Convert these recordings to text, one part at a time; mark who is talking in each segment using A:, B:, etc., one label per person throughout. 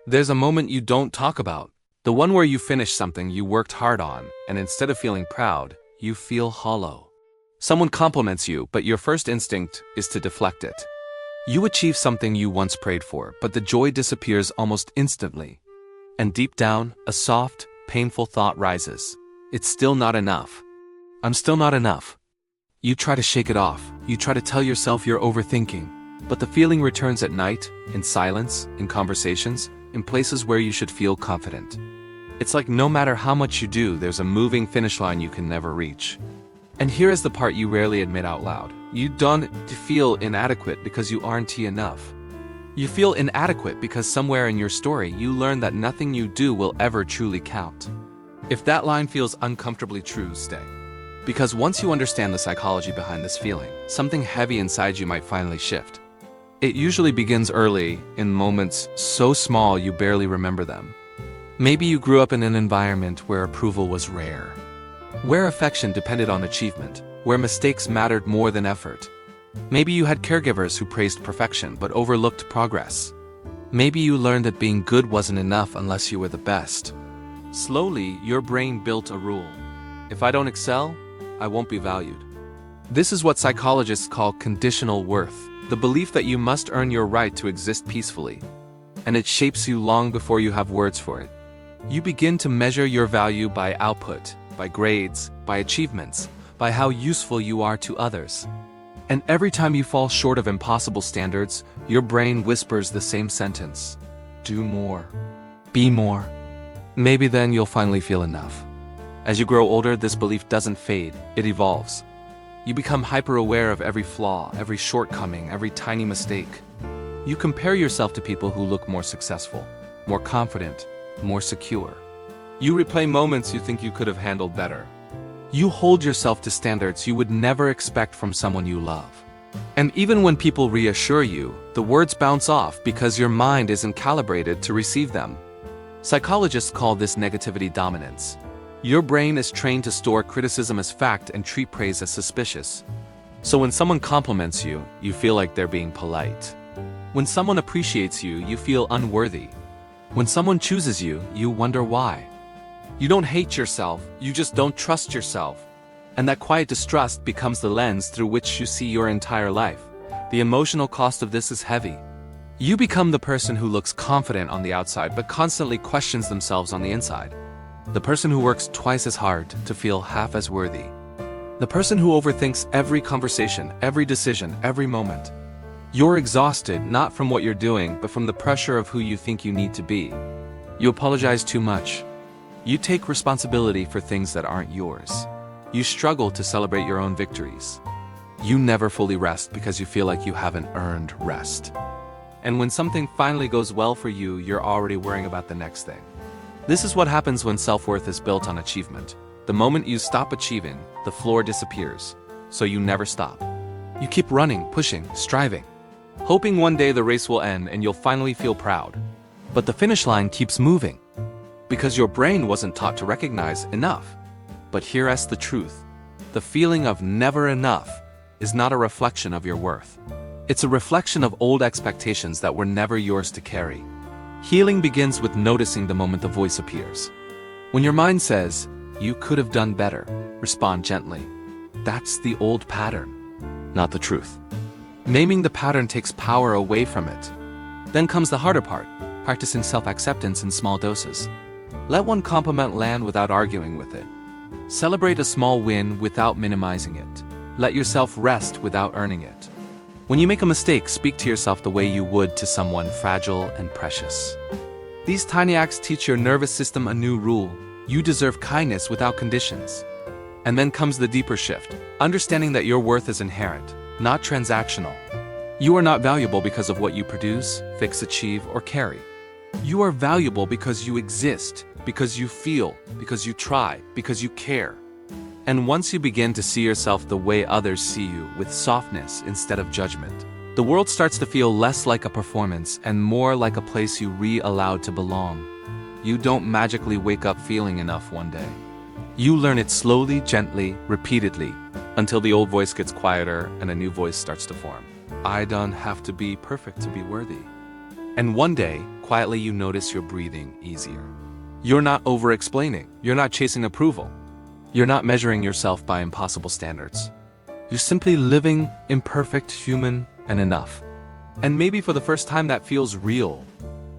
A: There's a moment you don't talk about. The one where you finish something you worked hard on, and instead of feeling proud, you feel hollow. Someone compliments you, but your first instinct is to deflect it. You achieve something you once prayed for, but the joy disappears almost instantly. And deep down, a soft, painful thought rises. It's still not enough. I'm still not enough. You try to shake it off. You try to tell yourself you're overthinking. But the feeling returns at night, in silence, in conversations, in places where you should feel confident. It's like no matter how much you do, there's a moving finish line you can never reach. And here is the part you rarely admit out loud. You don't feel inadequate because you aren't enough. You feel inadequate because somewhere in your story you learn that nothing you do will ever truly count. If that line feels uncomfortably true, stay. Because once you understand the psychology behind this feeling, something heavy inside you might finally shift. It usually begins early, in moments so small you barely remember them. Maybe you grew up in an environment where approval was rare, where affection depended on achievement, where mistakes mattered more than effort. Maybe you had caregivers who praised perfection but overlooked progress. Maybe you learned that being good wasn't enough unless you were the best. Slowly, your brain built a rule. If I don't excel, I won't be valued. This is what psychologists call conditional worth, the belief that you must earn your right to exist peacefully. And it shapes you long before you have words for it. You begin to measure your value by output, by grades, by achievements, by how useful you are to others. And every time you fall short of impossible standards, your brain whispers the same sentence. Do more. Be more. Maybe then you'll finally feel enough. As you grow older, this belief doesn't fade, it evolves. You become hyper-aware of every flaw, every shortcoming, every tiny mistake. You compare yourself to people who look more successful, more confident, more secure. You replay moments you think you could have handled better. You hold yourself to standards you would never expect from someone you love. And even when people reassure you, the words bounce off because your mind isn't calibrated to receive them. Psychologists call this negativity dominance. Your brain is trained to store criticism as fact and treat praise as suspicious. So when someone compliments you, you feel like they're being polite. When someone appreciates you, you feel unworthy. When someone chooses you, you wonder why. You don't hate yourself, you just don't trust yourself. And that quiet distrust becomes the lens through which you see your entire life. The emotional cost of this is heavy. You become the person who looks confident on the outside but constantly questions themselves on the inside. The person who works twice as hard to feel half as worthy. The person who overthinks every conversation, every decision, every moment. You're exhausted not from what you're doing, but from the pressure of who you think you need to be. You apologize too much. You take responsibility for things that aren't yours. You struggle to celebrate your own victories. You never fully rest because you feel like you haven't earned rest. And when something finally goes well for you, you're already worrying about the next thing. This is what happens when self-worth is built on achievement. The moment you stop achieving, the floor disappears. So you never stop. You keep running, pushing, striving, hoping one day the race will end and you'll finally feel proud. But the finish line keeps moving. Because your brain wasn't taught to recognize enough. But here's the truth. The feeling of never enough is not a reflection of your worth. It's a reflection of old expectations that were never yours to carry. Healing begins with noticing the moment the voice appears. When your mind says, "You could have done better," respond gently. That's the old pattern, not the truth. Naming the pattern takes power away from it. Then comes the harder part, practicing self-acceptance in small doses. Let one compliment land without arguing with it. Celebrate a small win without minimizing it. Let yourself rest without earning it. When you make a mistake, speak to yourself the way you would to someone fragile and precious. These tiny acts teach your nervous system a new rule. You deserve kindness without conditions. And then comes the deeper shift, understanding that your worth is inherent, not transactional. You are not valuable because of what you produce, fix, achieve, or carry. You are valuable because you exist, because you feel, because you try, because you care. And once you begin to see yourself the way others see you, with softness instead of judgment, the world starts to feel less like a performance and more like a place you allowed to belong. You don't magically wake up feeling enough one day. You learn it slowly, gently, repeatedly, until the old voice gets quieter and a new voice starts to form. I don't have to be perfect to be worthy. And one day, quietly you notice you're breathing easier. You're not over-explaining. You're not chasing approval. You're not measuring yourself by impossible standards. You're simply living imperfect, human, and enough. And maybe for the first time that feels real.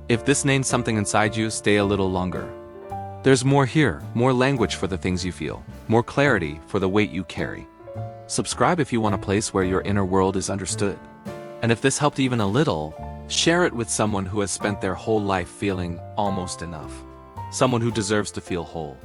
A: If this names something inside you, stay a little longer. There's more here, more language for the things you feel, more clarity for the weight you carry. Subscribe if you want a place where your inner world is understood. And if this helped even a little, share it with someone who has spent their whole life feeling almost enough. Someone who deserves to feel whole.